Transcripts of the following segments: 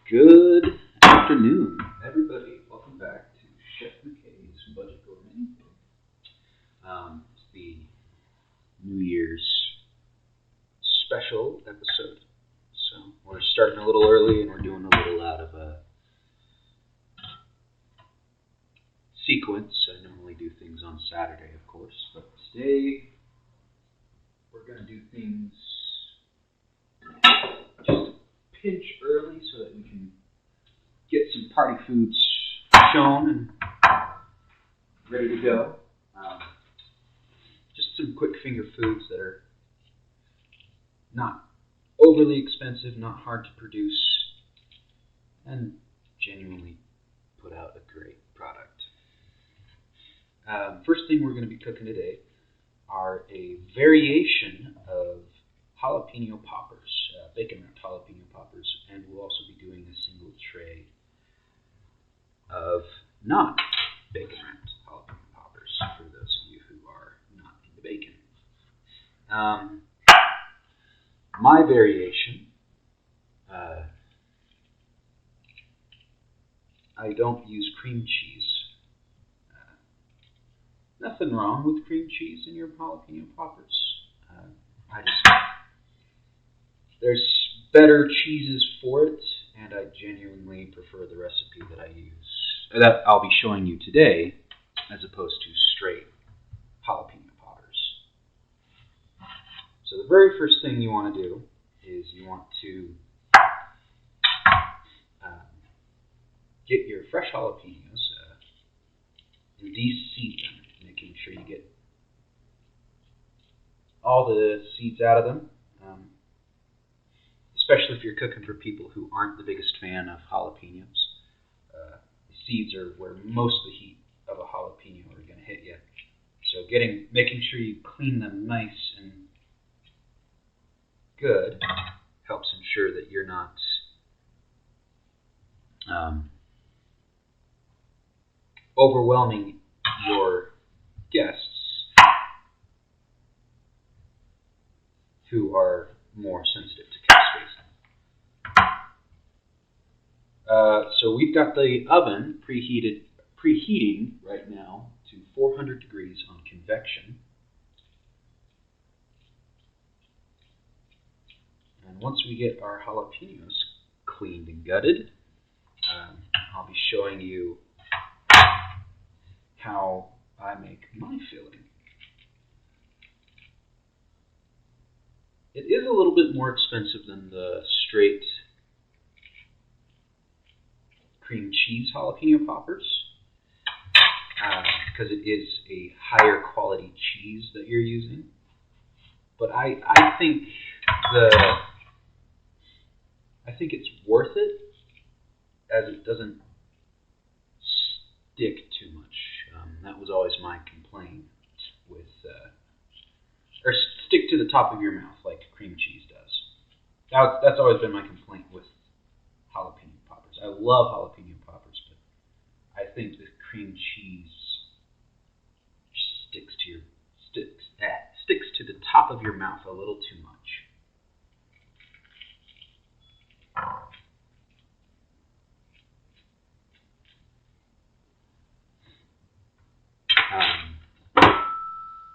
Good afternoon, everybody. Welcome back to Chef McKay's Budget Gourmet. It's the New Year's special episode. So we're starting a little early and we're doing a little out of a sequence. I normally do things on Saturday, of course, but today we're going to do things just a pinch early so that we can get some party foods shown and ready to go. Just some quick finger foods that are not overly expensive, not hard to produce, and genuinely put out a great product. First thing we're going to be cooking today are a variation of jalapeno poppers, bacon wrapped jalapeno poppers, and we'll also be doing a single tray of not bacon wrapped jalapeno poppers for those of you who are not into bacon. My variation, I don't use cream cheese. Nothing wrong with cream cheese in your jalapeno poppers. There's better cheeses for it, and I genuinely prefer the recipe that I use, that I'll be showing you today, as opposed to straight jalapeno poppers. So the very first thing you want to do is you want to get your fresh jalapenos and de-seed them, making sure you get all the seeds out of them, especially if you're cooking for people who aren't the biggest fan of jalapenos. The seeds are where most of the heat of a jalapeno are going to hit you. So making sure you clean them nice and good helps ensure that you're not overwhelming your guests who are more sensitive to cow spacing. So we've got the oven preheating right now to 400 degrees on convection. And once we get our jalapenos cleaned and gutted, I'll be showing you how I make my filling. It is a little bit more expensive than the straight cream cheese jalapeno poppers, because it is a higher quality cheese that you're using. But I think it's worth it, as it doesn't stick too much. That was always my complaint with, or stick to the top of your mouth like cream cheese does. That's always been my complaint with jalapeno poppers. I love jalapeno poppers, but I think the cream cheese sticks to the top of your mouth a little too much.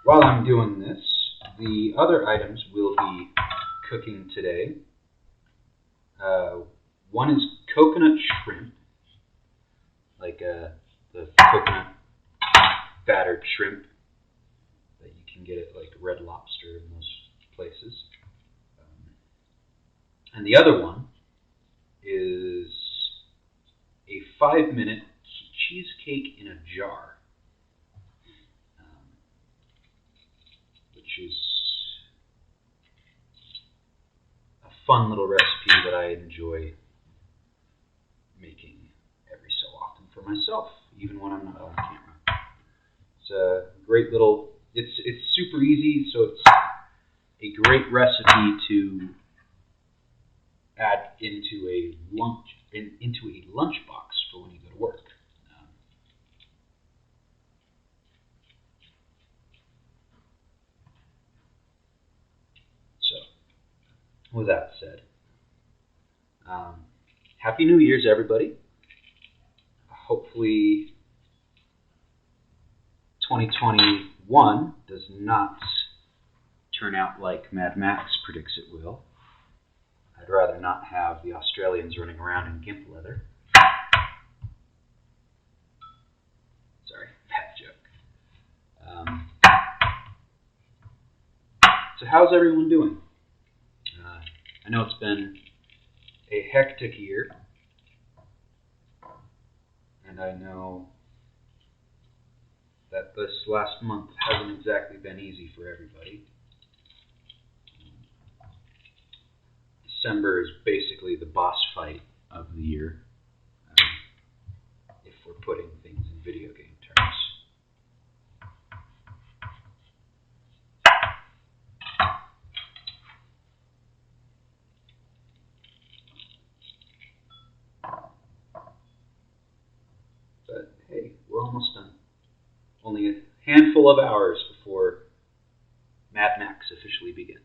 While I'm doing this, the other items we'll be cooking today, one is coconut shrimp, like the coconut battered shrimp that you can get at like Red Lobster and those places. And the other one is a 5-minute cheesecake in a jar, which is a fun little recipe that I enjoy making every so often for myself, even when I'm not on camera. It's a great little, it's super easy, so it's a great recipe to add into a lunchbox for when you go to work. So, with that said, Happy New Year's, everybody. Hopefully 2021 does not turn out like Mad Max predicts it will. I'd rather not have the Australians running around in gimp leather. Sorry, bad joke. So how's everyone doing? I know it's been a hectic year, and I know that this last month hasn't exactly been easy for everybody. December is basically the boss fight of the year, if we're putting things in video game terms. But hey, we're almost done. Only a handful of hours before Mad Max officially begins.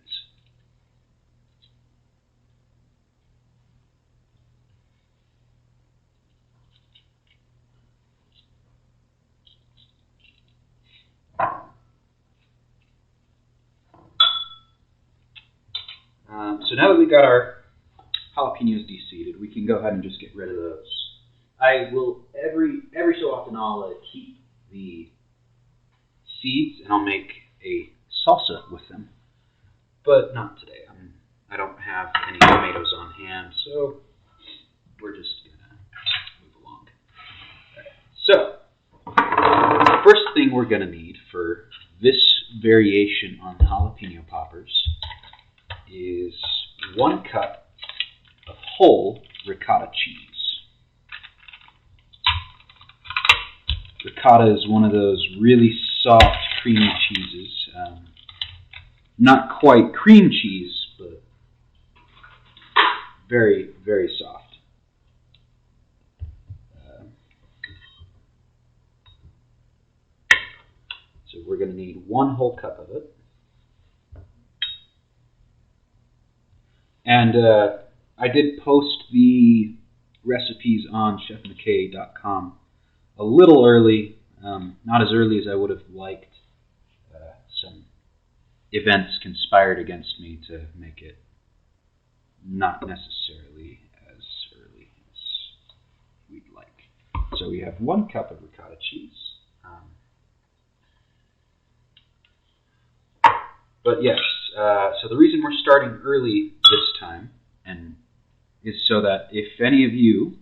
So now that we got our jalapenos de-seeded, we can go ahead and just get rid of those. I will every so often I'll keep the seeds and I'll make a salsa with them, but not today. I don't have any tomatoes on hand, so we're just gonna move along. Right. So first thing we're gonna need for this variation on jalapeno poppers is 1 cup of whole ricotta cheese. Ricotta is one of those really soft, creamy cheeses. Not quite cream cheese, but very, very soft. So we're going to need 1 whole cup of it. And I did post the recipes on chefmckay.com a little early, not as early as I would have liked. Some events conspired against me to make it not necessarily as early as we'd like. So we have 1 cup of ricotta cheese. But yes, so the reason we're starting early this time is so that if any of you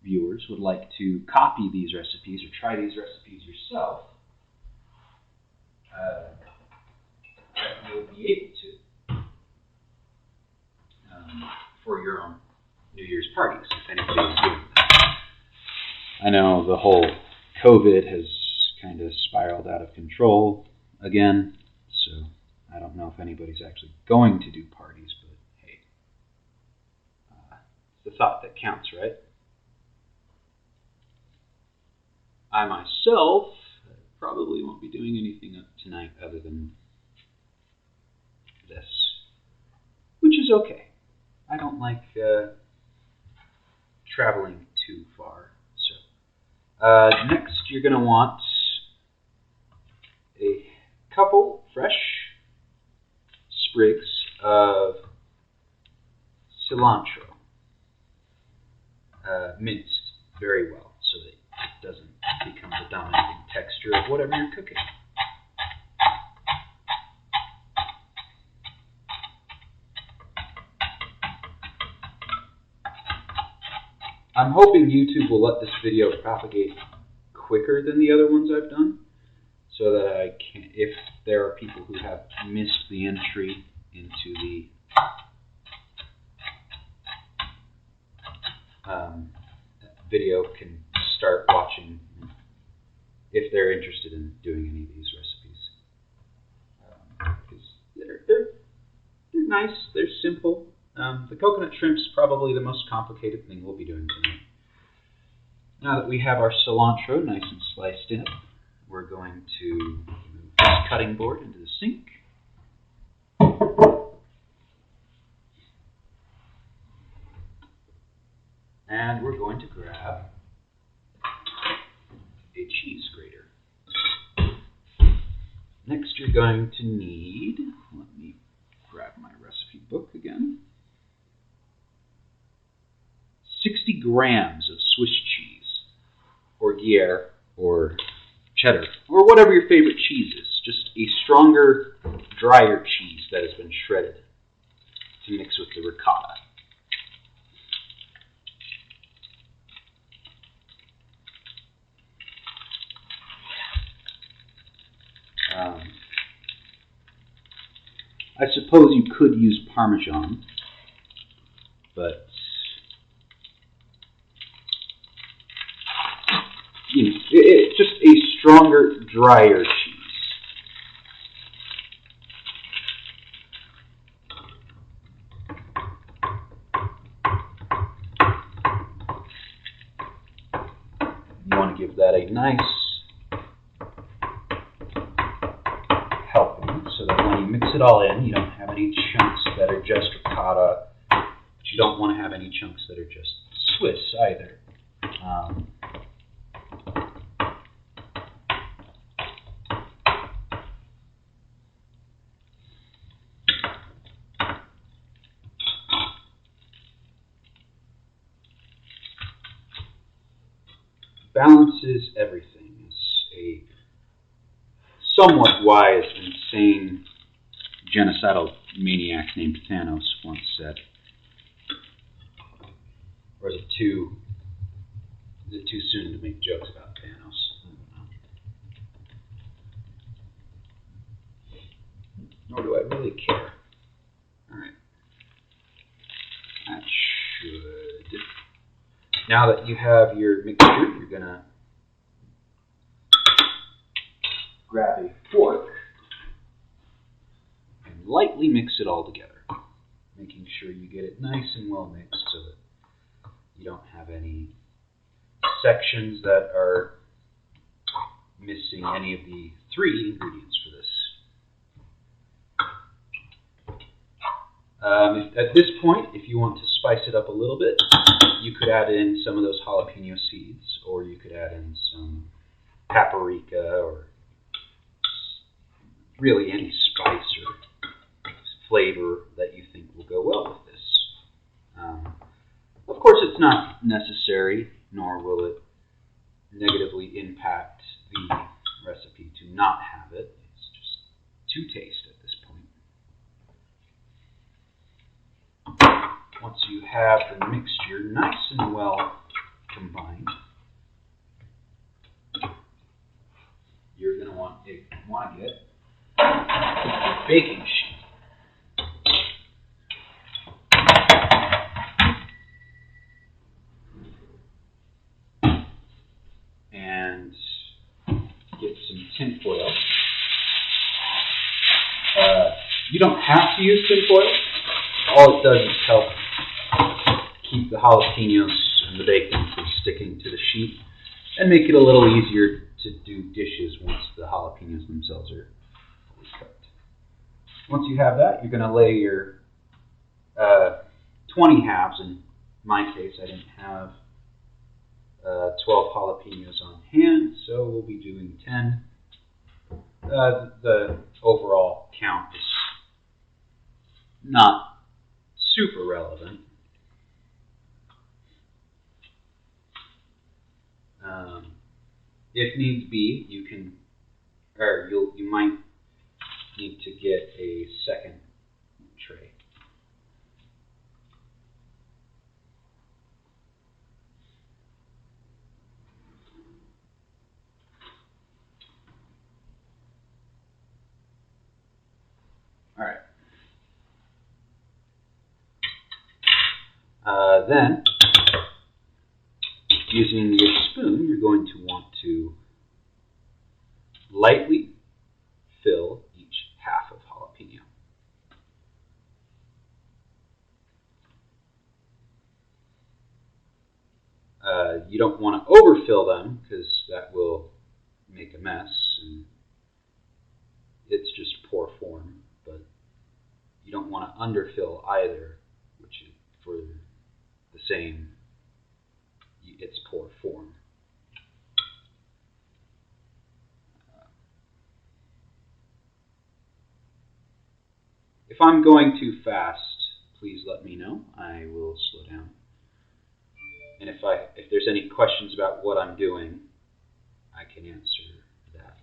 viewers would like to copy these recipes or try these recipes yourself, you'll be able to for your own New Year's parties, if anybody is doing that. I know the whole COVID has kind of spiraled out of control again, so I don't know if anybody's actually going to do parties, but hey, it's the thought that counts, right? I myself probably won't be doing anything tonight other than this, which is okay. I don't like traveling too far. So next you're going to want a couple fresh sprigs of cilantro, minced very well so that it doesn't become the dominating texture of whatever you're cooking. I'm hoping YouTube will let this video propagate quicker than the other ones I've done, so that I can, if there are people who have missed the entry into the video, can start watching if they're interested in doing any of these recipes. Because they're nice, they're simple. The coconut shrimp's probably the most complicated thing we'll be doing tonight. Now that we have our cilantro nice and sliced in, we're going to move this cutting board into the sink. And we're going to grab a cheese grater. Next you're going to need, let me grab my recipe book again, 60 grams of Swiss cheese, or Gruyere, or cheddar, or whatever your favorite cheese is. Just a stronger, drier cheese that has been shredded to mix with the ricotta. I suppose you could use Parmesan, but it's just a stronger, drier cheese. You want to give that a nice helping so that when you mix it all in, you don't have any chunks that are just ricotta, but you don't want to have any chunks that are just Swiss either. Balances everything, as a somewhat wise, insane, genocidal maniac named Thanos once said. Or is it too soon to make jokes about Thanos? I don't know. Nor do I really care. Alright. That should... Now that you have your mixture, you're going to grab a fork and lightly mix it all together, making sure you get it nice and well mixed so that you don't have any sections that are missing any of the 3 ingredients for this. At this point, if you want to spice it up a little bit, you could add in some of those jalapeno seeds, or you could add in some paprika, or really any spice or flavor that you think will go well with this. Of course, it's not necessary, nor will it negatively impact the recipe to not have it. It's just to taste at this point. Once you have the mixture nice and well combined, you're going to want to get a baking sheet. And get some tin foil. You don't have to use tin foil. All it does is help keep the jalapenos and the bacon from sticking to the sheet and make it a little easier to do dishes once the jalapenos themselves are fully cooked. Once you have that, you're going to lay your 20 halves. In my case, I didn't have 12 jalapenos on hand, so we'll be doing 10. The overall count is not super relevant. If needs be, you can, or you might need to get a second tray. All right. Then, using your spoon, you're going to want to lightly fill each half of jalapeno. You don't want to overfill them because that will make a mess and it's just poor form, but you don't want to underfill either, which is for the same its poor form. If I'm going too fast, please let me know. I will slow down. And if there's any questions about what I'm doing, I can answer that.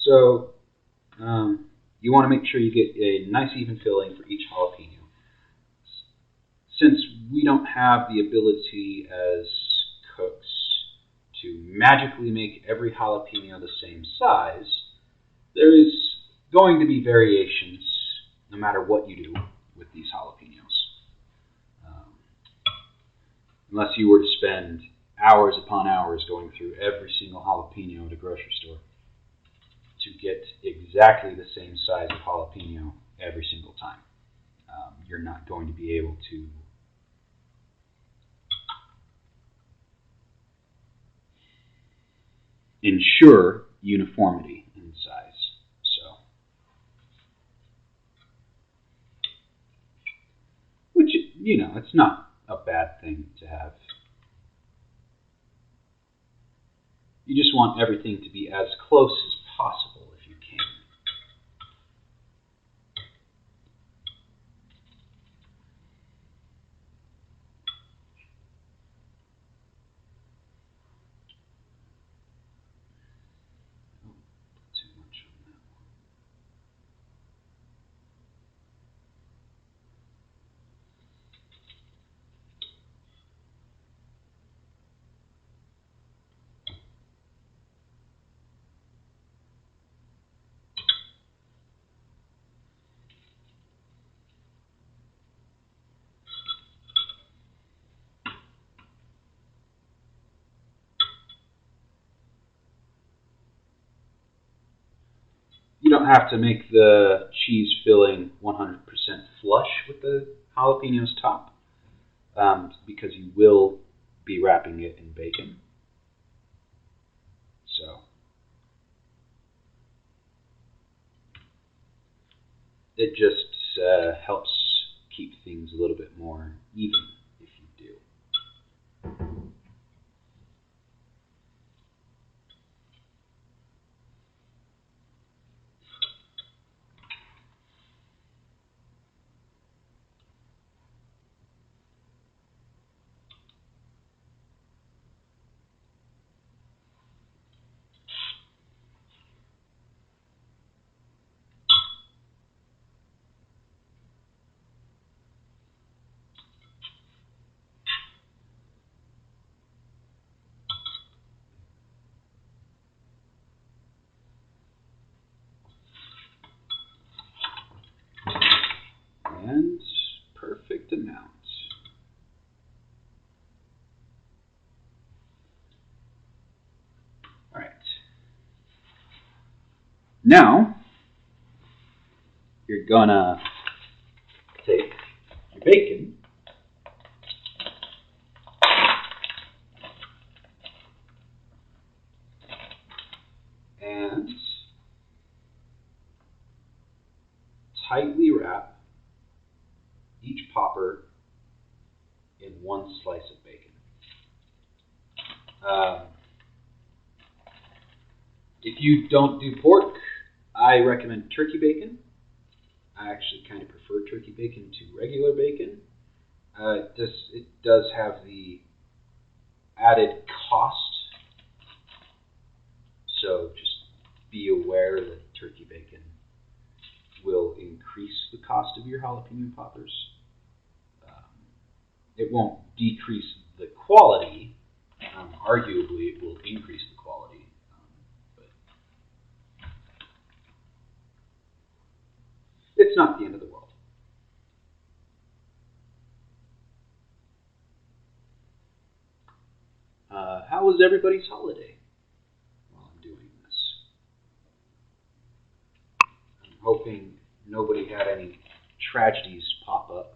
So you want to make sure you get a nice even filling for each jalapeno. Since we don't have the ability as cooks to magically make every jalapeno the same size, there is going to be variations no matter what you do with these jalapenos. Unless you were to spend hours upon hours going through every single jalapeno at a grocery store to get exactly the same size of jalapeno every single time. You're not going to be able to ensure uniformity in size. So, which, it's not a bad thing to have. You just want everything to be as close as possible if you can. Too much on that one. You don't have to make the cheese filling 100% flush with the jalapenos top, because you will be wrapping it in bacon. So it just helps keep things a little bit more even if you do. And perfect amount. All right. Now, you're gonna take your bacon and tightly wrap each popper in one slice of bacon. If you don't do pork, I recommend turkey bacon. I actually kind of prefer turkey bacon to regular bacon. It does have the added cost, so just be aware that turkey bacon will increase the cost of your jalapeno poppers. It won't decrease the quality. Arguably, it will increase the quality. But it's not the end of the world. How was everybody's holiday while I'm doing this? I'm hoping nobody had any tragedies pop up.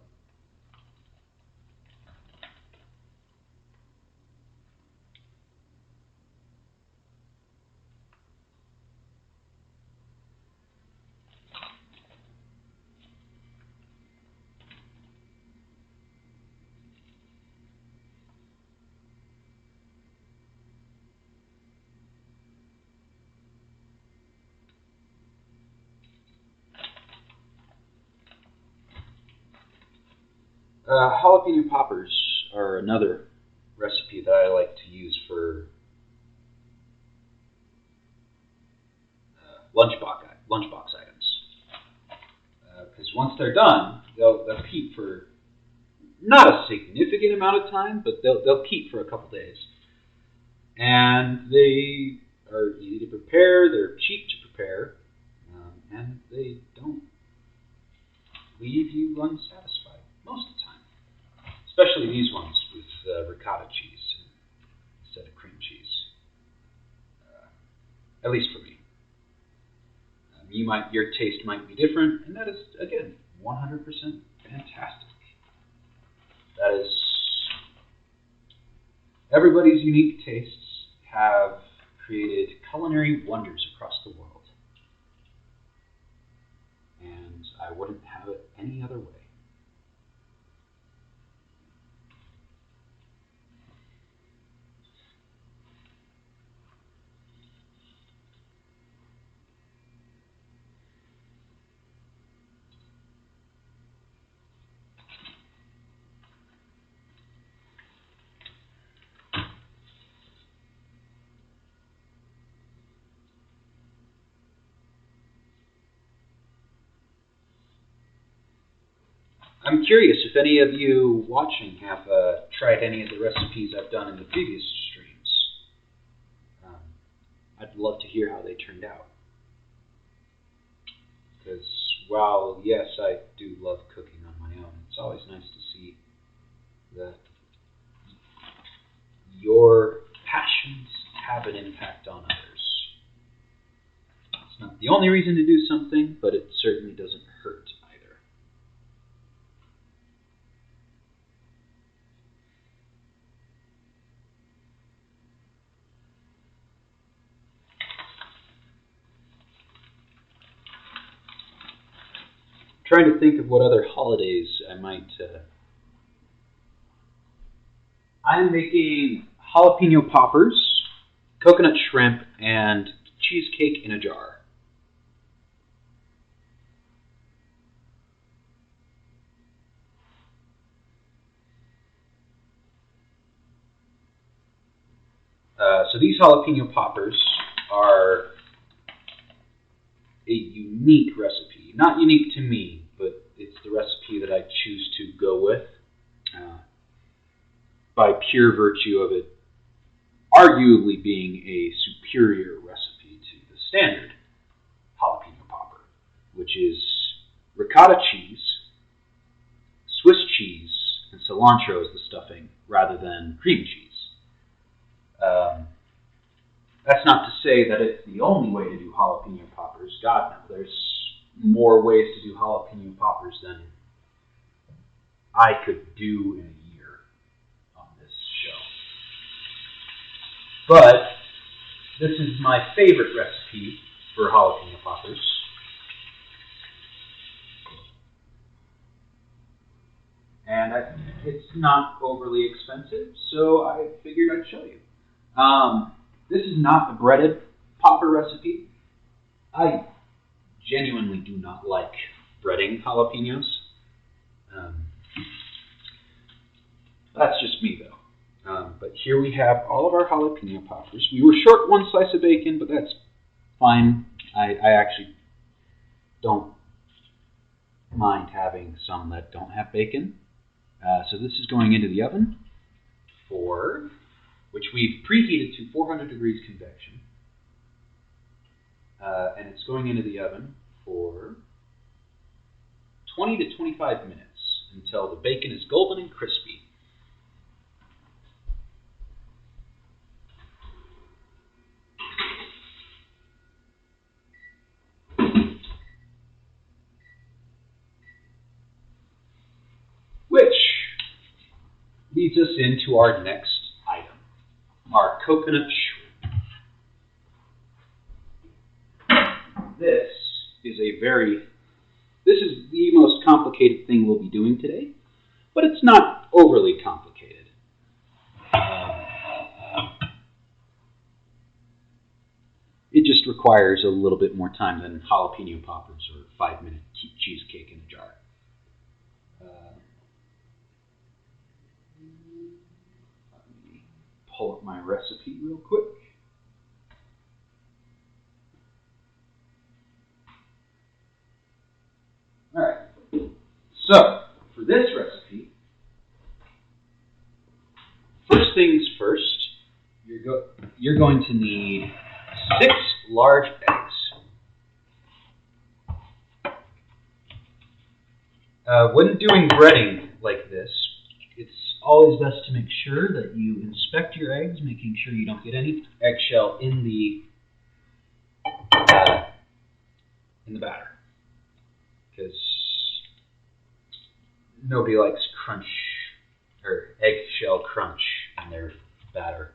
Jalapeno poppers are another recipe that I like to use for lunchbox items. Because once they're done, they'll keep for not a significant amount of time, but they'll keep for a couple days. And they are easy to prepare, they're cheap to prepare, and they don't leave you unsatisfied most of the time. Especially these ones with ricotta cheese instead of cream cheese. At least for me. Your taste might be different, and that is, again, 100% fantastic. That is, everybody's unique tastes have created culinary wonders across the world. And I wouldn't have it any other way. I'm curious if any of you watching have tried any of the recipes I've done in the previous streams. I'd love to hear how they turned out. Because while, yes, I do love cooking on my own, it's always nice to see that your passions have an impact on others. It's not the only reason to do something, but it certainly doesn't hurt either. Trying to think of what other holidays I might. I'm making jalapeno poppers, coconut shrimp, and cheesecake in a jar. So these jalapeno poppers are a unique recipe. Not unique to me, but it's the recipe that I choose to go with by pure virtue of it arguably being a superior recipe to the standard jalapeno popper, which is ricotta cheese, Swiss cheese, and cilantro as the stuffing rather than cream cheese. That's not to say that it's the only way to do jalapeno poppers. God, no, there's more ways to do jalapeno poppers than I could do in a year on this show. But this is my favorite recipe for jalapeno poppers. And it's not overly expensive, so I figured I'd show you. This is not a breaded popper recipe. I genuinely do not like breading jalapenos. That's just me, though. But here we have all of our jalapeno poppers. We were short one slice of bacon, but that's fine. I actually don't mind having some that don't have bacon. So this is going into the oven for, which we've preheated to 400 degrees convection. And it's going into the oven for 20 to 25 minutes until the bacon is golden and crispy. leads us into our next item, our coconut shrimp. This is the most complicated thing we'll be doing today, but it's not overly complicated. It just requires a little bit more time than jalapeno poppers or 5-minute cheesecake in a jar. Let me pull up my recipe real quick. Alright, so for this recipe, first things first, you're going to need 6 large eggs. When doing breading like this, it's always best to make sure that you inspect your eggs, making sure you don't get any eggshell in the batter, because nobody likes crunch or eggshell crunch in their batter.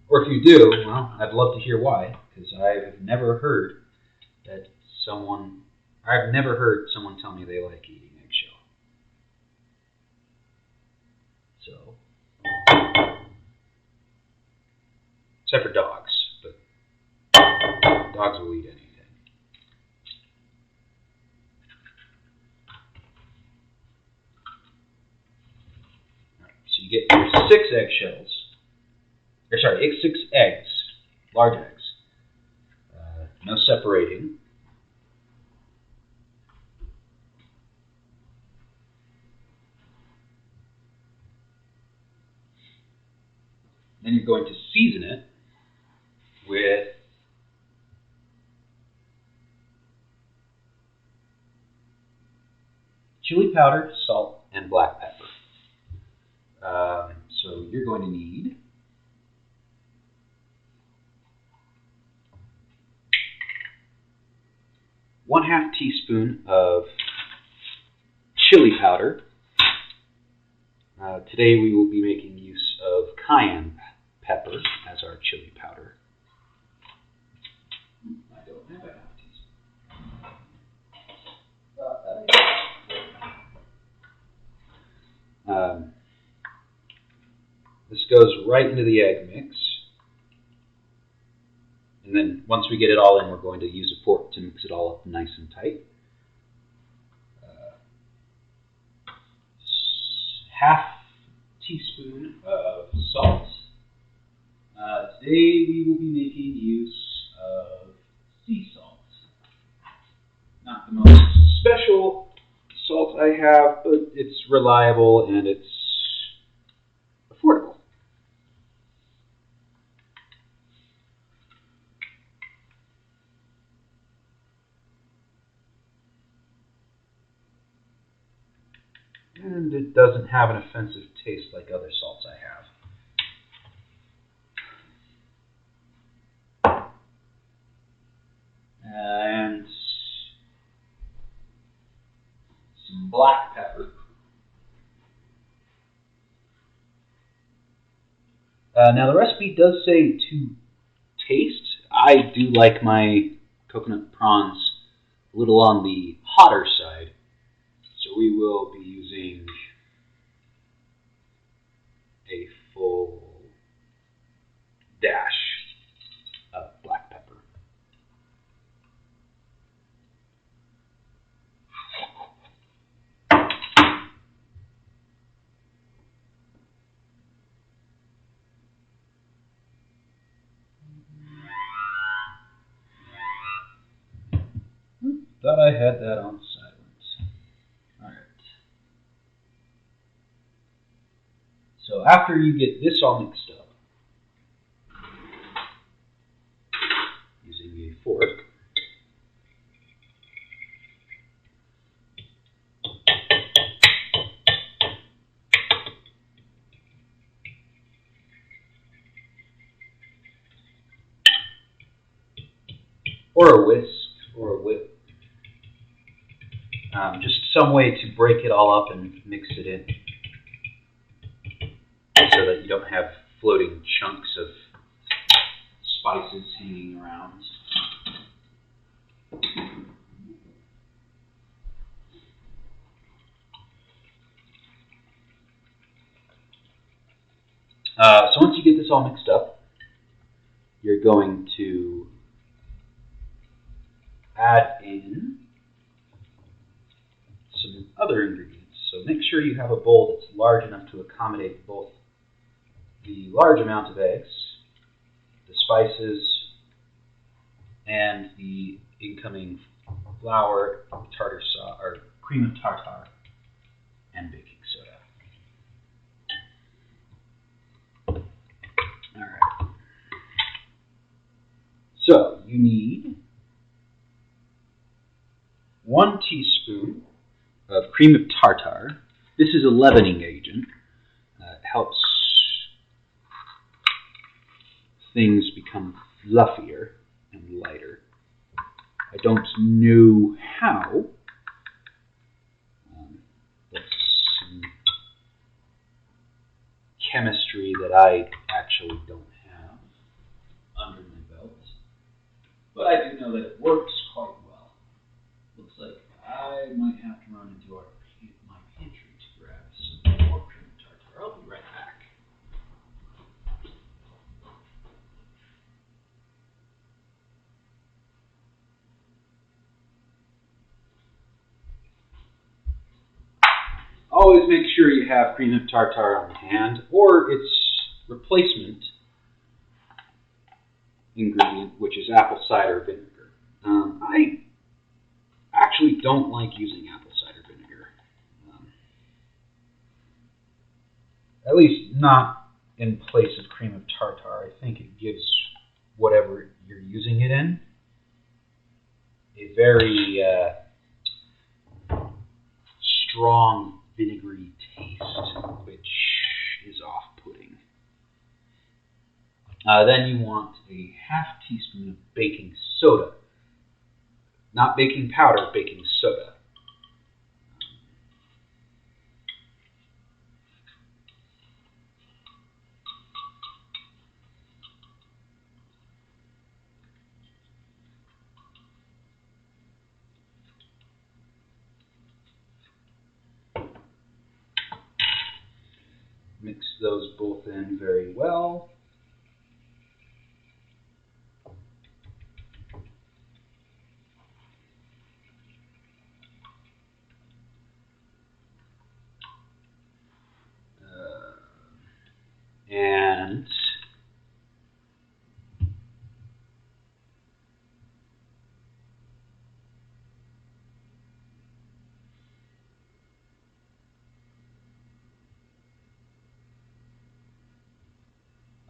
Or if you do, well, I'd love to hear why, because I've never heard someone tell me they like eating eggshell. So, except for dogs, but dogs will eat anything. All right, so you get your 6 eggshells. 6 eggs, large eggs. No separating. Then you're going to season it with chili powder, salt, and black pepper. So you're going to need 1/2 teaspoon of chili powder. Today we will be making use of cayenne pepper as our chili powder. I don't have 1/2 teaspoon. This goes right into the egg mix. And then once we get it all in, we're going to use a fork to mix it all up nice and tight. 1/2 teaspoon of salt. Today we will be making use of sea salt. Not the most special salt I have, but it's reliable and it's affordable. And it doesn't have an offensive taste like other salts I have. And some black pepper. Now the recipe does say to taste. I do like my coconut prawns a little on the hotter side. So we will be using a full dash of black pepper. Thought I had that on silent. Alright. So after you get this all mixed up, using a fork, or a whisk or a whip. Just some way to break it all up and mix it in so that you don't have floating chunks of spices hanging around. So once you get this all mixed up, you're going to add in some other ingredients. So make sure you have a bowl that's large enough to accommodate both the large amount of eggs, the spices, and the incoming flour, tartar sauce, or cream of tartar, and baking soda. All right. So you need 1 teaspoon of cream of tartar. This is a leavening agent. It helps things become fluffier and lighter. I don't know how. That's some chemistry that I actually don't have under my belt. But I do know that it works quite well. Looks like I might have to run into my pantry to grab some more cream of tartar. I'll be right back. Always make sure you have cream of tartar on hand or its replacement ingredient, which is apple cider vinegar. I actually don't like using apple cider vinegar. At least not in place of cream of tartar. I think it gives whatever you're using it in a very strong vinegary taste, which is off-putting. Then you want a half teaspoon of baking soda. Not baking powder, baking soda. Mix those both in very well. And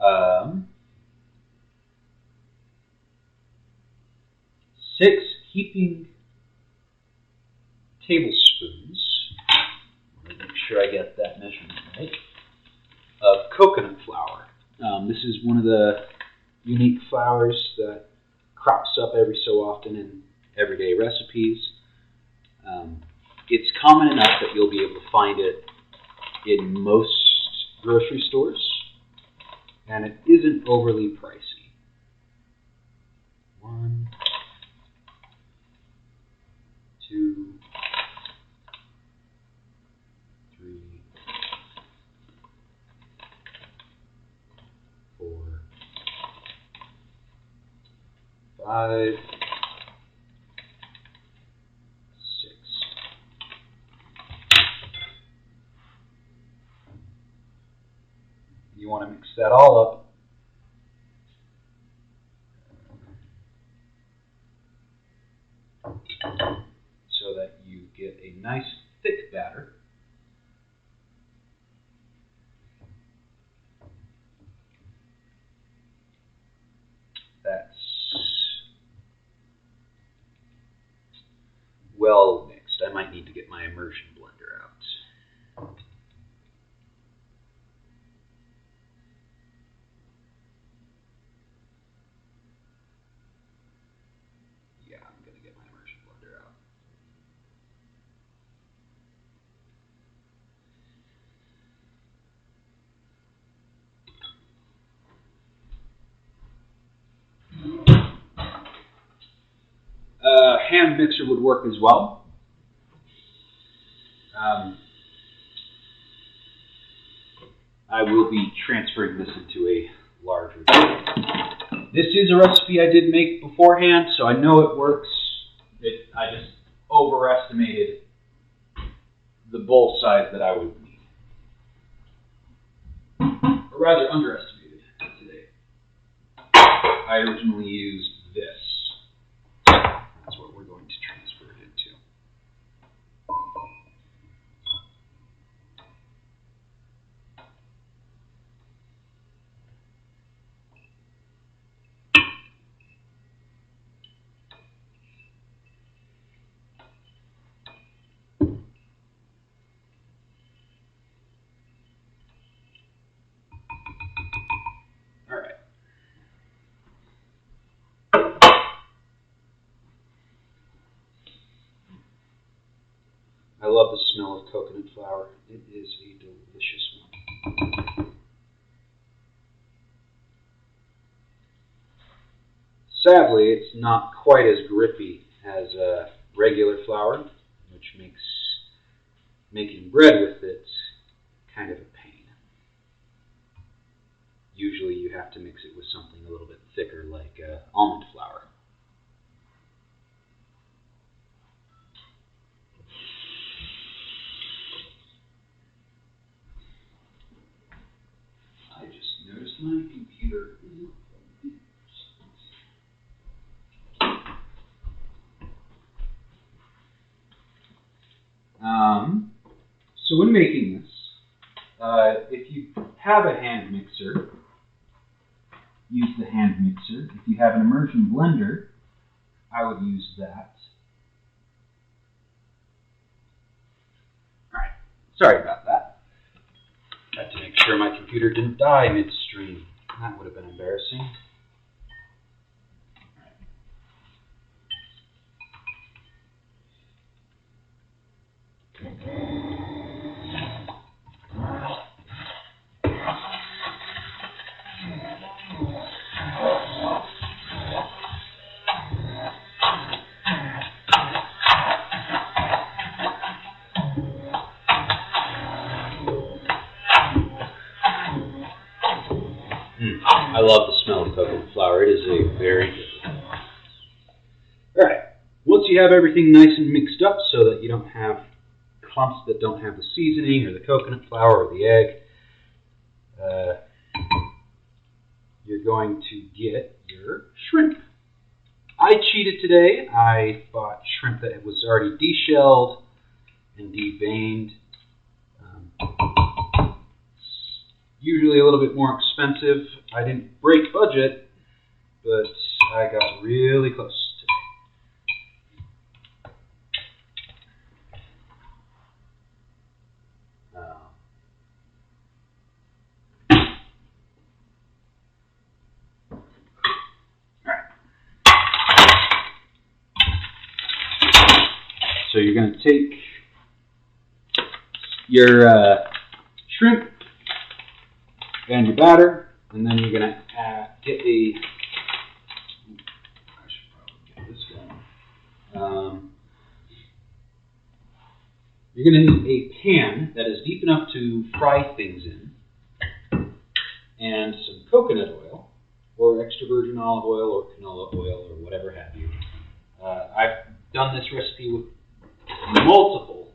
um, 6 heaping tablespoons, let me make sure I get that measurement right, of coconut flour. This is one of the unique flours that crops up every so often in everyday recipes. It's common enough that you'll be able to find it in most grocery stores, and it isn't overly pricey. 1, 2, 3, 4, 5, 6. You want to mix that all up. So that you get a nice thick batter. That's well mixed. I might need to get my immersion blender out. hand mixer would work as well. I will be transferring this into a larger bowl. This is a recipe I did make beforehand, so I know it works. I just overestimated the bowl size that I would need. Or rather, underestimated today. I originally used this. That's what we're going to transfer it into. I love the smell of coconut flour. It is a delicious one. Sadly, it's not quite as grippy as regular flour, which makes making bread with it kind of a pain. Usually you have to mix it with something a little bit thicker like almond flour. I just noticed my computer isn't. So when making this, if you have a hand mixer, use the hand mixer. If you have an immersion blender, I would use that. Alright, sorry about that. Had to make sure my computer didn't die midstream. That would have been embarrassing. I love the smell of coconut flour. It is a very good one. Alright, once you have everything nice and mixed up so that you don't have clumps that don't have the seasoning or the coconut flour or the egg, you're going to get your shrimp. I cheated today. I bought shrimp that was already deshelled and deveined. Usually a little bit more expensive. I didn't break budget, but I got really close today. Alright. So you're going to take your shrimp and your batter, and then you're going to get a, I should probably get this going. You're going to need a pan that is deep enough to fry things in, and some coconut oil, or extra virgin olive oil, or canola oil, or whatever have you. I've done this recipe with multiple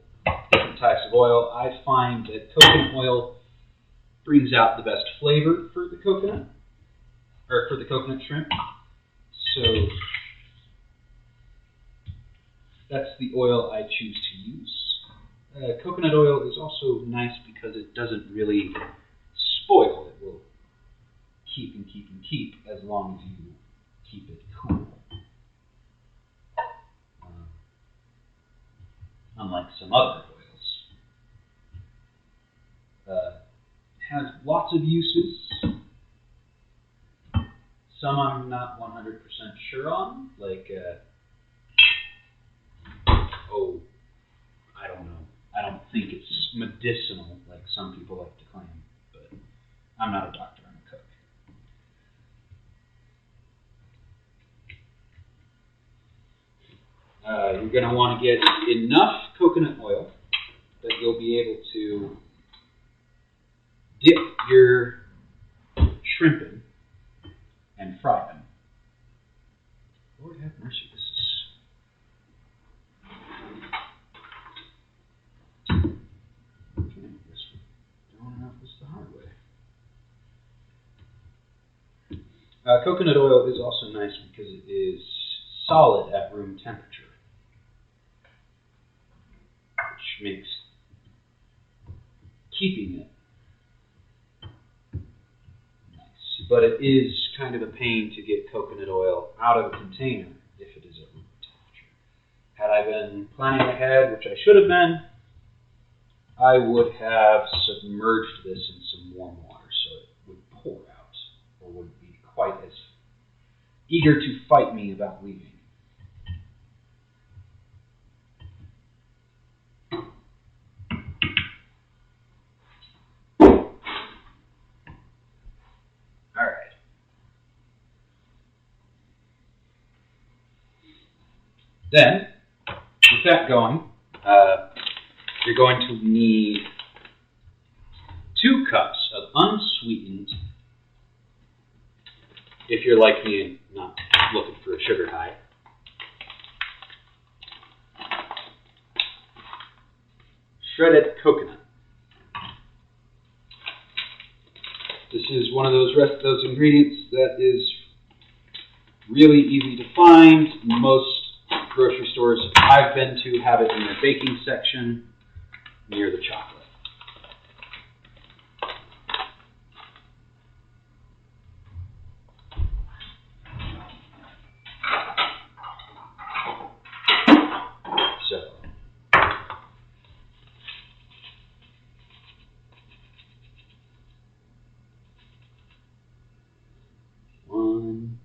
different types of oil. I find that coconut oil brings out the best flavor for the coconut, or for the coconut shrimp. So that's the oil I choose to use. Coconut oil is also nice because it doesn't really spoil. It will keep and keep and keep as long as you keep it cool. Unlike some other oils. It has lots of uses. Some I'm not 100% sure on, like, I don't know. I don't think it's medicinal like some people like to claim, but I'm not a doctor, I'm a cook. You're going to want to get enough coconut oil that you'll be able to dip your shrimp in and fry them. Lord have mercy, this is... Okay, I guess we're going out this the hard way. Coconut oil is also nice because it is solid at room temperature, which makes keeping it nice. But it is kind of a pain to get coconut oil out of a container if it is at room temperature. Had I been planning ahead, which I should have been, I would have submerged this in some warm water so it would pour out, or wouldn't be quite as eager to fight me about leaving. Alright. Then, with that going, you're going to need 2 cups of unsweetened, if you're like me and not looking for a sugar high, shredded coconut. This is one of those ingredients that is really easy to find. Most grocery stores I've been to have it in their baking section near the chocolate. So, one,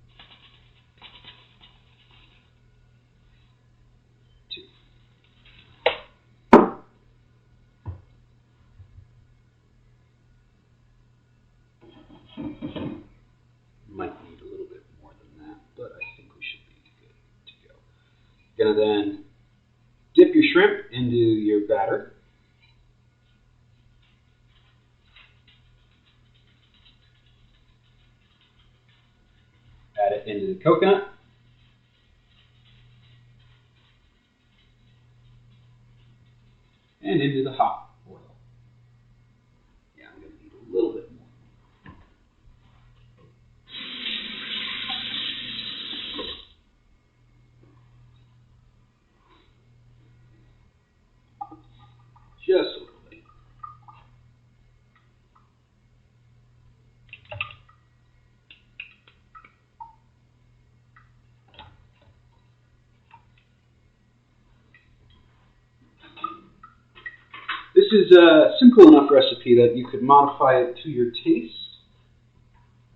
two. Might need a little bit more than that, but I think we should be good to go. You're gonna then dip your shrimp into your batter. Add it into the coconut. And into the hot oil. Yeah, I'm going to need a little bit more. Just a little bit. This is a simple enough recipe that you could modify it to your taste.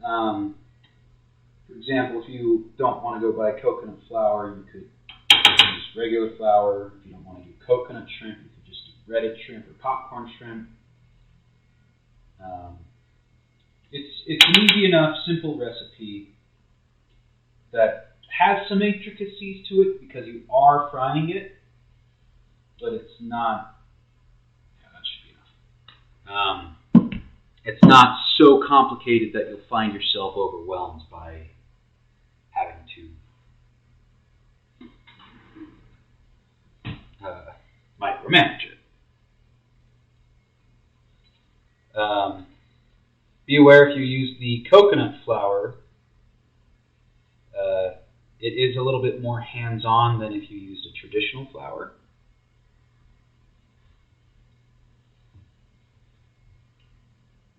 For example, if you don't want to go buy coconut flour, you could use regular flour. If you don't want to do coconut shrimp, you could just do breaded shrimp or popcorn shrimp. It's an easy enough, simple recipe that has some intricacies to it because you are frying it, but it's not. Yeah, that should be enough. It's not so complicated that you'll find yourself overwhelmed by having to micromanage it. Be aware if you use the coconut flour, it is a little bit more hands-on than if you used a traditional flour.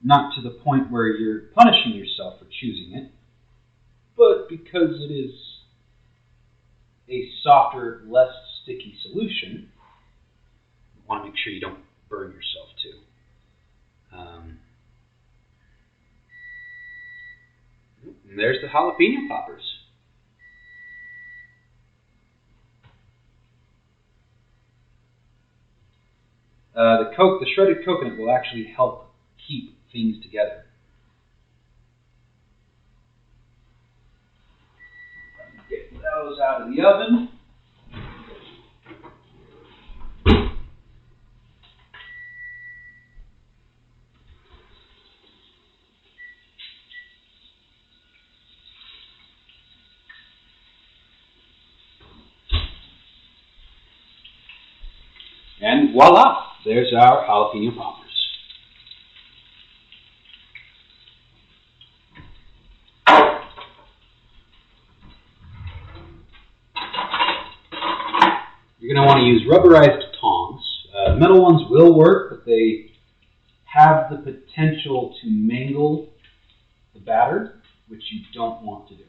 Not to the point where you're punishing yourself for choosing it, but because it is a softer, less sticky solution, you want to make sure you don't burn yourself too. And there's the jalapeno poppers. The shredded coconut will actually help keep things together. Get those out of the oven. And voila, there's our jalapeno poppers. You're going to want to use rubberized tongs. Metal ones will work, but they have the potential to mangle the batter, which you don't want to do.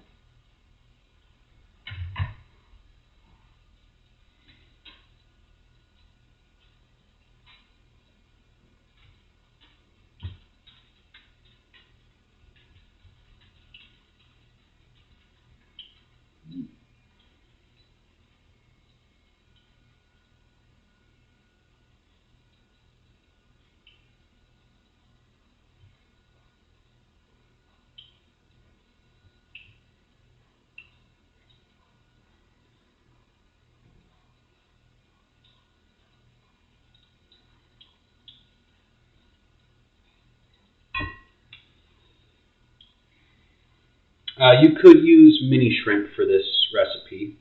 You could use mini shrimp for this recipe.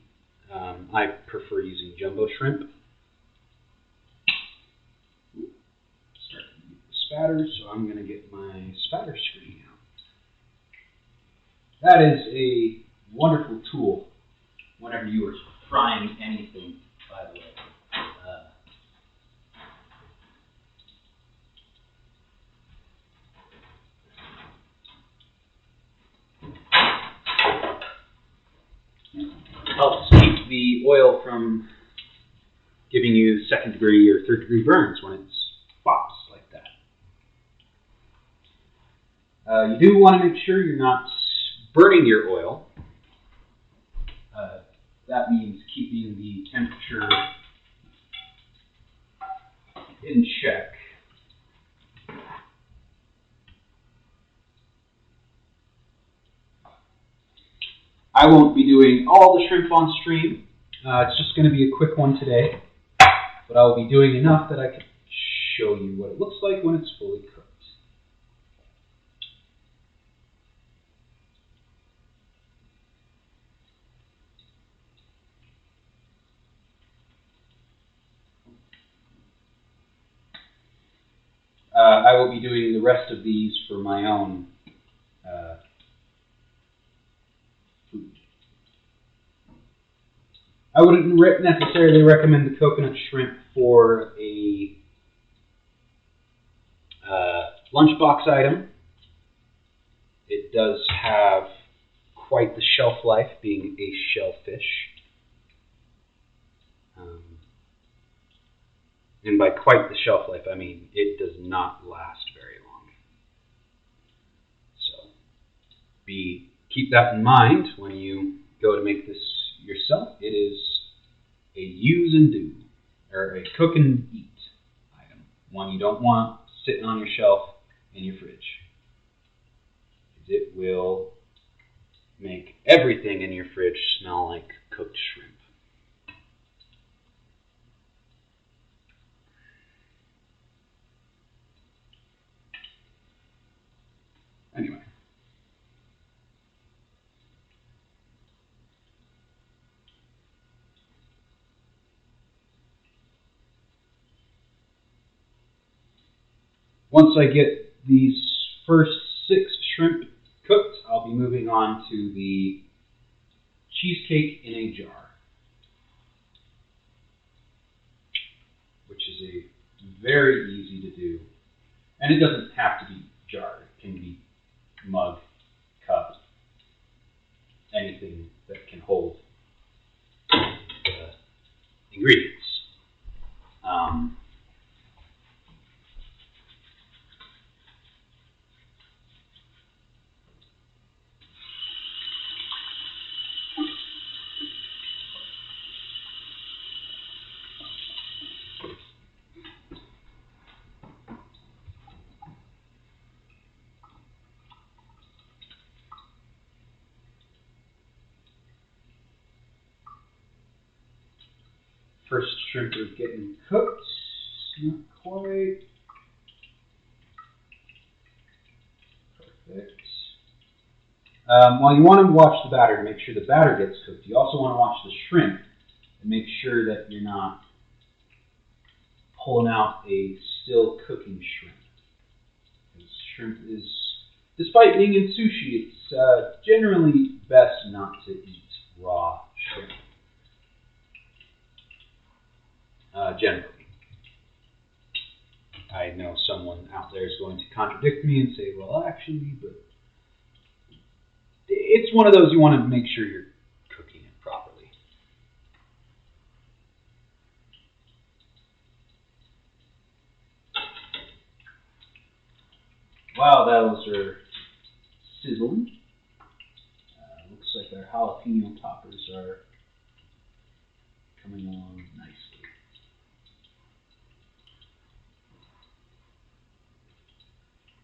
I prefer using jumbo shrimp. Start with the spatter, so I'm going to get my spatter screen out. That is a wonderful tool whenever you are frying anything, by the way. Helps keep the oil from giving you second degree or third degree burns when it pops like that. You do want to make sure you're not burning your oil. That means keeping the temperature in check. I won't be doing all the shrimp on stream. It's just going to be a quick one today. But I'll be doing enough that I can show you what it looks like when it's fully cooked. I will be doing the rest of these for my own food. I wouldn't necessarily recommend the coconut shrimp for a lunchbox item. It does have quite the shelf life, being a shellfish. And by quite the shelf life, I mean it does not last very long. So keep that in mind when you go to make this yourself. It is a use and do, or a cook and eat item. One you don't want sitting on your shelf in your fridge. It will make everything in your fridge smell like cooked shrimp. Anyway. Once I get these first 6 shrimp cooked, I'll be moving on to the cheesecake in a jar, which is a very easy to do. And it doesn't have to be jarred. It can be mug, cup, anything that can hold the ingredients. First shrimp is getting cooked. Not quite. Perfect. While you want to watch the batter to make sure the batter gets cooked, you also want to watch the shrimp and make sure that you're not pulling out a still cooking shrimp. Because shrimp is, despite being in sushi, it's generally best not to eat raw shrimp. Generally. I know someone out there is going to contradict me and say, well, actually, but it's one of those you want to make sure you're cooking it properly. While those are sizzling, looks like our jalapeno poppers are coming along nicely.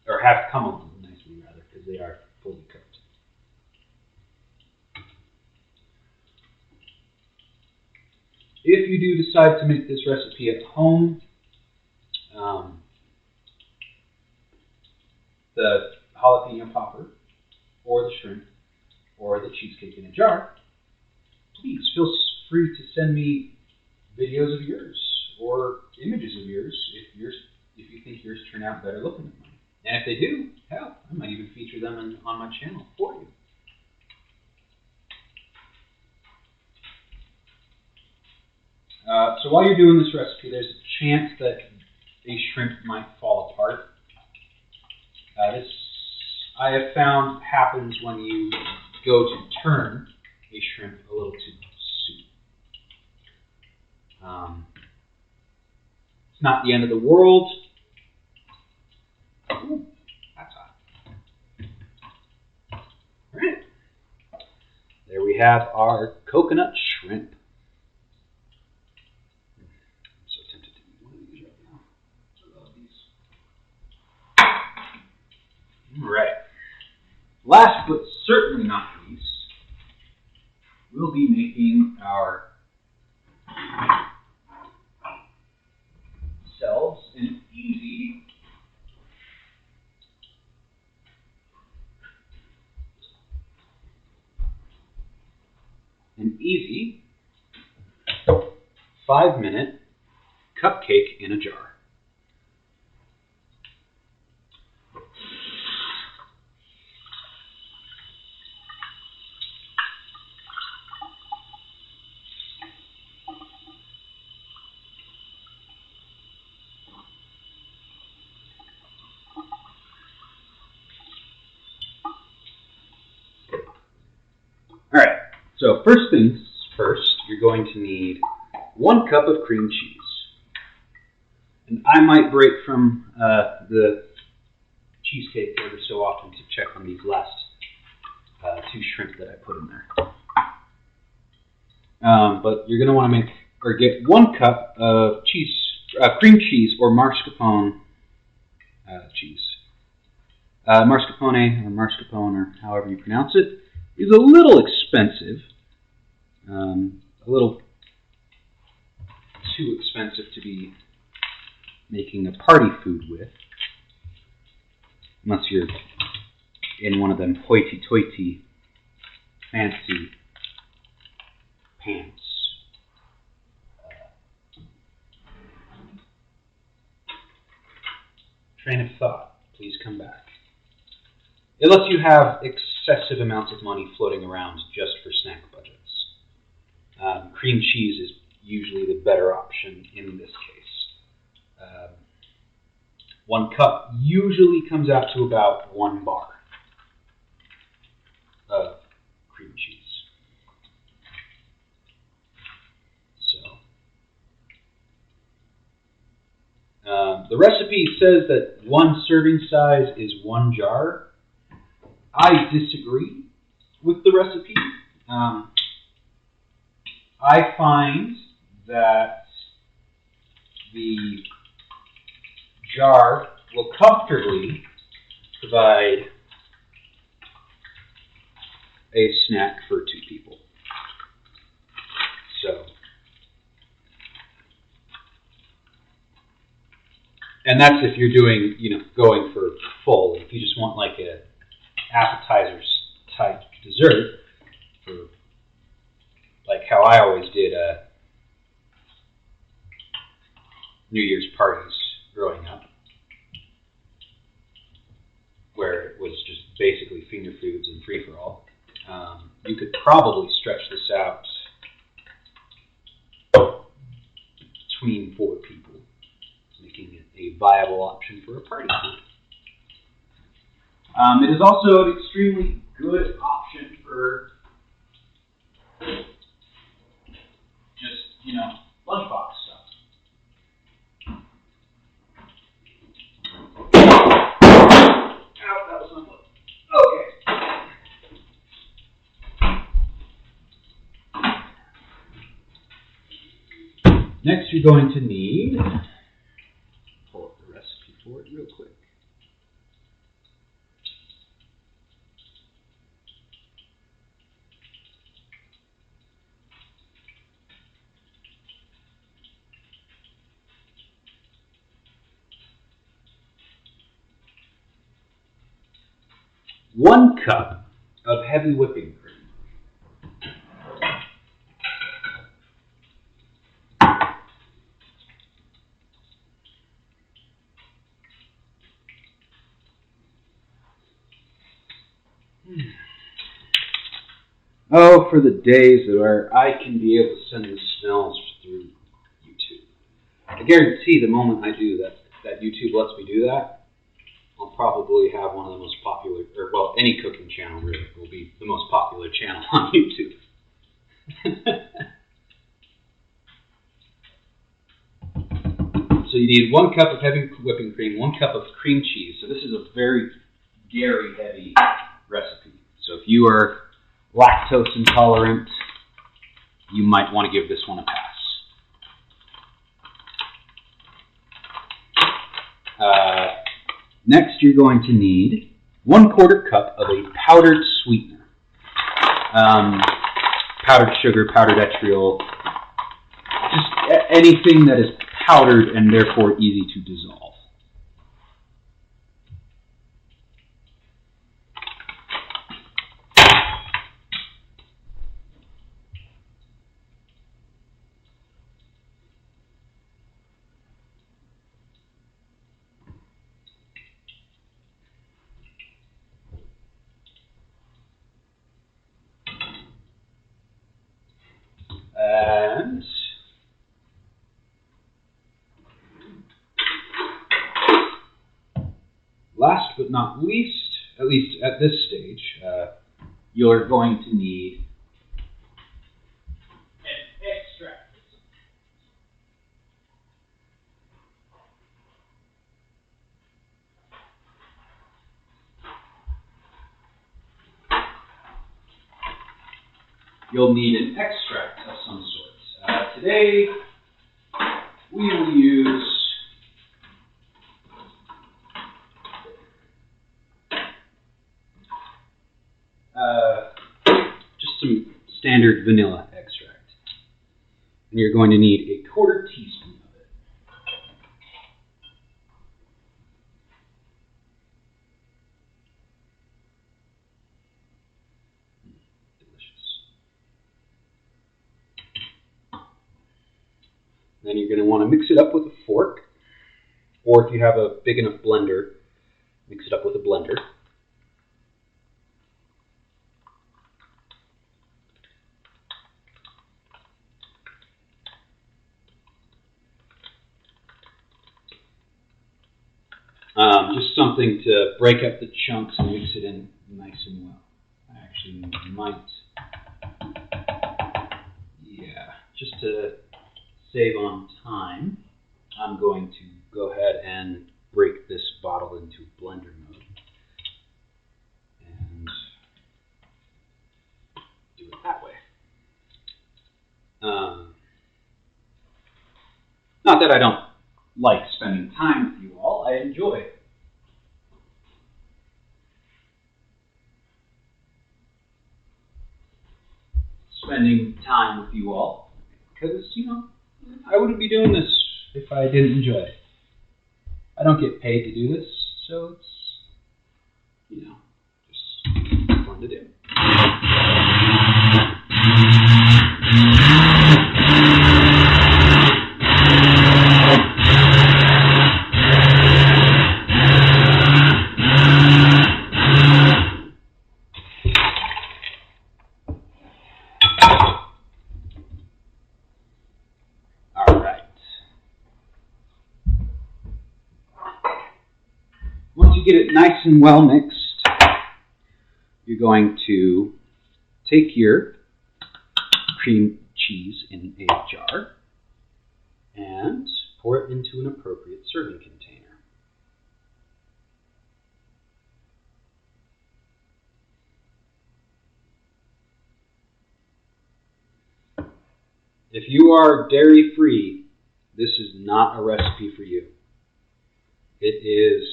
Or have come along nicely, rather, because they are fully cooked. If you do decide to make this recipe at home, the jalapeno popper, or the shrimp, or the cheesecake in a jar, please feel free to send me videos of yours or images of yours if you think yours turn out better looking than mine. And if they do, hell, I might even feature them on my channel for you. So while you're doing this recipe, there's a chance that a shrimp might fall apart. This I have found happens when you go to turn a shrimp a little too soon. It's not the end of the world. Ooh, that's hot. All right. There we have our coconut shrimp. I'm so tempted to eat one of these right now. I love these. All right. Last but certainly not least, we'll be making ourselves an easy 5-minute cupcake in a jar. Alright, so first things first, you're going to need 1 cup of cream cheese. And I might break from the cheesecake every so often to check on these last 2 shrimp that I put in there. But you're going to want to get 1 cup of cream cheese or mascarpone cheese. Mascarpone or mascarpone or however you pronounce it is a little expensive, a little too expensive to be making a party food with, unless you're in one of them hoity-toity fancy pants. Train of thought, please come back. Unless you have excessive amounts of money floating around just for snack budgets. Cream cheese is usually the better option in this case. 1 cup usually comes out to about 1 bar of cream cheese. So, the recipe says that 1 serving size is 1 jar. I disagree with the recipe. I find that the jar will comfortably provide a snack for 2 people. So, and that's if you're doing, going for full. If you just want like a appetizers type dessert, for like how I always did New Year's parties growing up, where it was just basically finger foods and free-for-all. You could probably stretch this out between 4 people, making it a viable option for a party food. It is also an extremely good option for just, lunchbox stuff. Ow, that was not good. Okay. Next, you're going to need, pull up the recipe for it real quick. One cup of heavy whipping cream. Oh, for the days where I can be able to send the smells through YouTube. I guarantee the moment I do that YouTube lets me do that, I'll probably have one of the most popular, any cooking channel really will be the most popular channel on YouTube. So you need 1 cup of heavy whipping cream, 1 cup of cream cheese. So this is a very dairy heavy recipe. So if you are lactose intolerant, you might want to give this one a pass. Next, you're going to need 1/4 cup of a powdered sweetener. Powdered sugar, powdered etriol, just anything that is powdered and therefore easy to dissolve. And last but not least, at least at this stage, you're going to need an extract. You'll need an extract of some sort. Today, we will use just some standard vanilla extract. And you're going to need a 1/4 teaspoon of it. Delicious. Then you're going to want to mix it up with a fork, or if you have a big enough blender, mix it up with a blender. Just something to break up the chunks and mix it in nice and well. I actually might, just to save on time, I'm going to go ahead and break this bottle into blender mode and do it that way. Not that I don't like spending time with you all, I enjoy spending time with you all, because, I wouldn't be doing this if I didn't enjoy it. I don't get paid to do this, so it's, just fun to do. you get it nice and well mixed, you're going to take your cream cheese in a jar and pour it into an appropriate serving container. If you are dairy-free, this is not a recipe for you. It is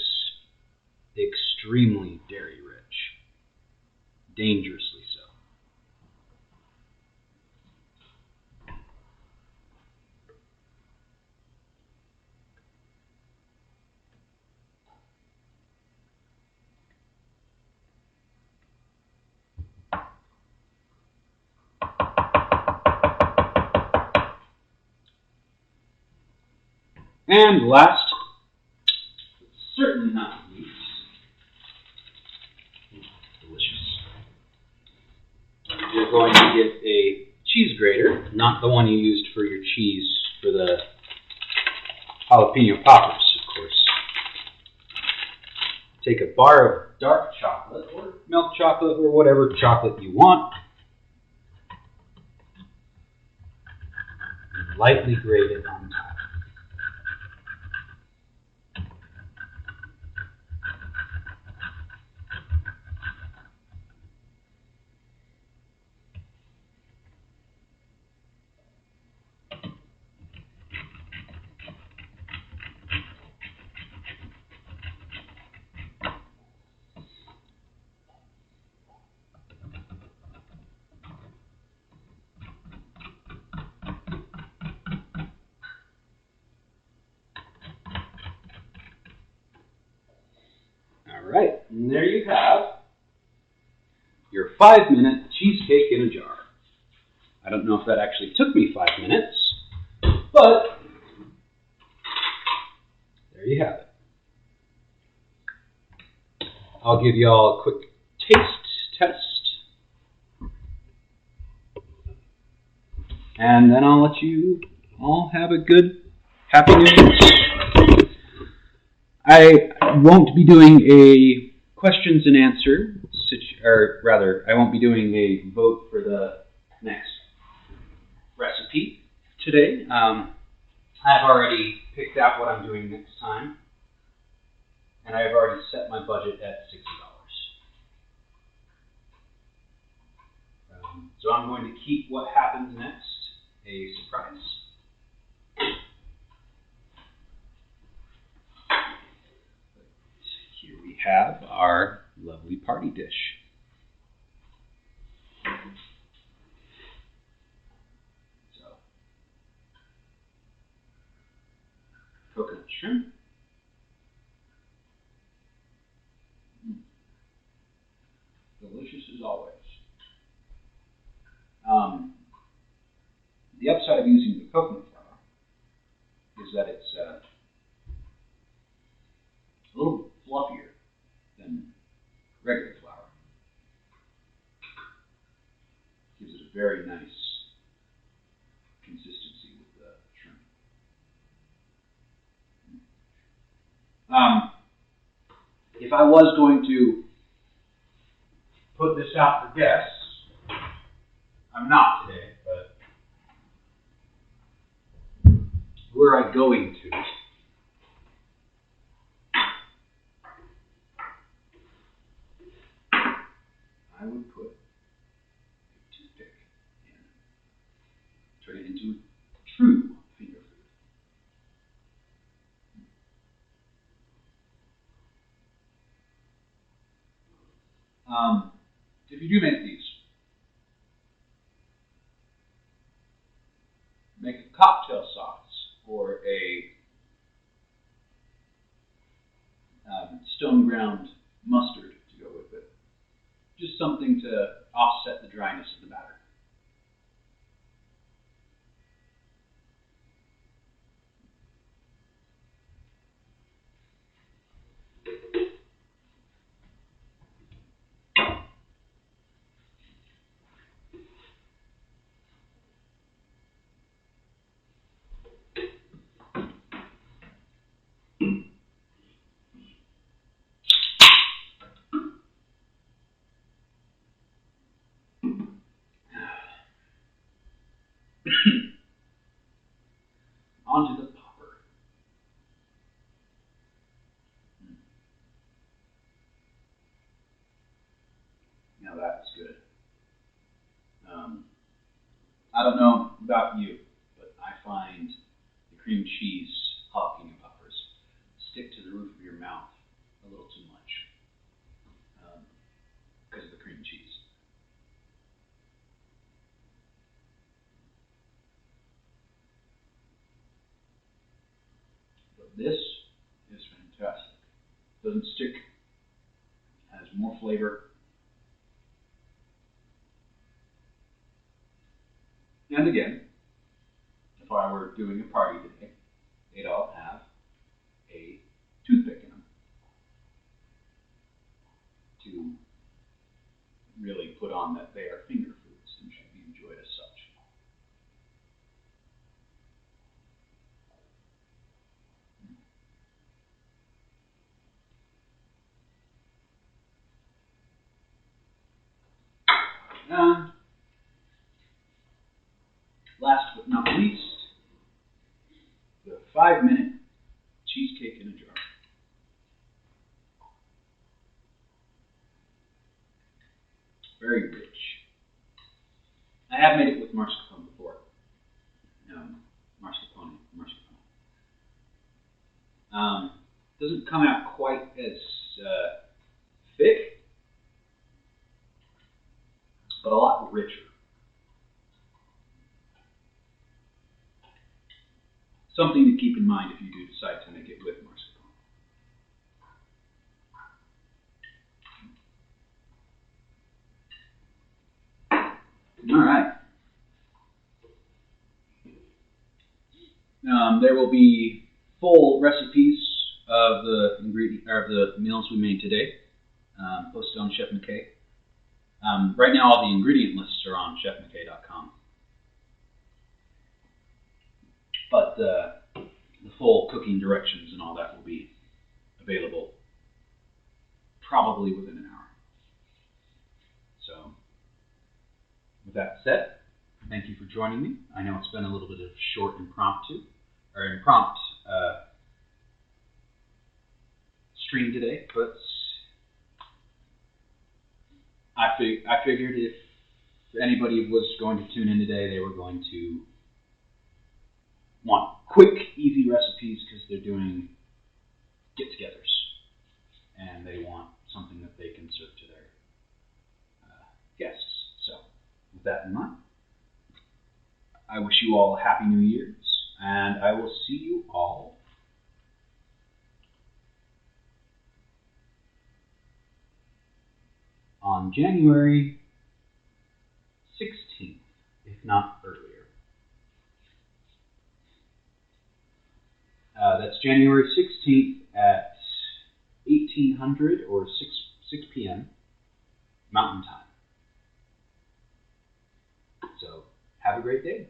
extremely dairy-rich, dangerously so. And last, but certainly not least, delicious, you're going to get a cheese grater, not the one you used for your cheese for the jalapeno poppers, of course. Take a bar of dark chocolate or milk chocolate or whatever chocolate you want, and lightly grate it on top. Alright, and there you have your 5-minute cheesecake in a jar. I don't know if that actually took me 5 minutes, but there you have it. I'll give you all a quick taste test, and then I'll let you all have a good, happy New Year's. I won't be doing a questions and answer, or rather, I won't be doing a vote for the next recipe today. I've already picked out what I'm doing next time, and I've already set my budget at $60. So I'm going to keep what happens next a surprise. Here we have our lovely party dish. So, coconut shrimp. Delicious as always. The upside of using the coconut flour is that it's a little bit fluffier than regular flour. Gives it a very nice consistency with the shrimp. If I was going to put this out for guests, I'm not today, but who are I going to? I would put a toothpick in, turn it into a true finger food. If you do make these, make a cocktail sauce or a stone ground mustard to go with it. Just something to offset the dryness of the batter. Onto the popper. Now that is good. I don't know about you, but I find the cream cheese jalapeno poppers stick to the roof of your mouth a little too much because of the cream cheese. But this is fantastic. Doesn't stick, has more flavor. And again, if I were doing a party today, they'd all have a toothpick in them to really put on that they are finger foods and should be enjoyed as such. And last but not least, the 5-minute cheesecake in a jar. Very rich. I have made it with mascarpone before. Mascarpone. Doesn't come out quite as thick, but a lot richer. Something to keep in mind if you do decide to make it with mascarpone. All right. There will be full recipes of the meals we made today posted on Chef McKay. Right now, all the ingredient lists are on chefmckay.com. But the full cooking directions and all that will be available probably within an hour. So, with that said, thank you for joining me. I know it's been a little bit of short impromptu stream today, but I figured if anybody was going to tune in today, they were going to want quick, easy recipes because they're doing get-togethers and they want something that they can serve to their guests. So, with that in mind, I wish you all a Happy New Year's, and I will see you all on January 16th, if not earlier. That's January 16th at 1800 or 6 p.m. Mountain Time. So, have a great day.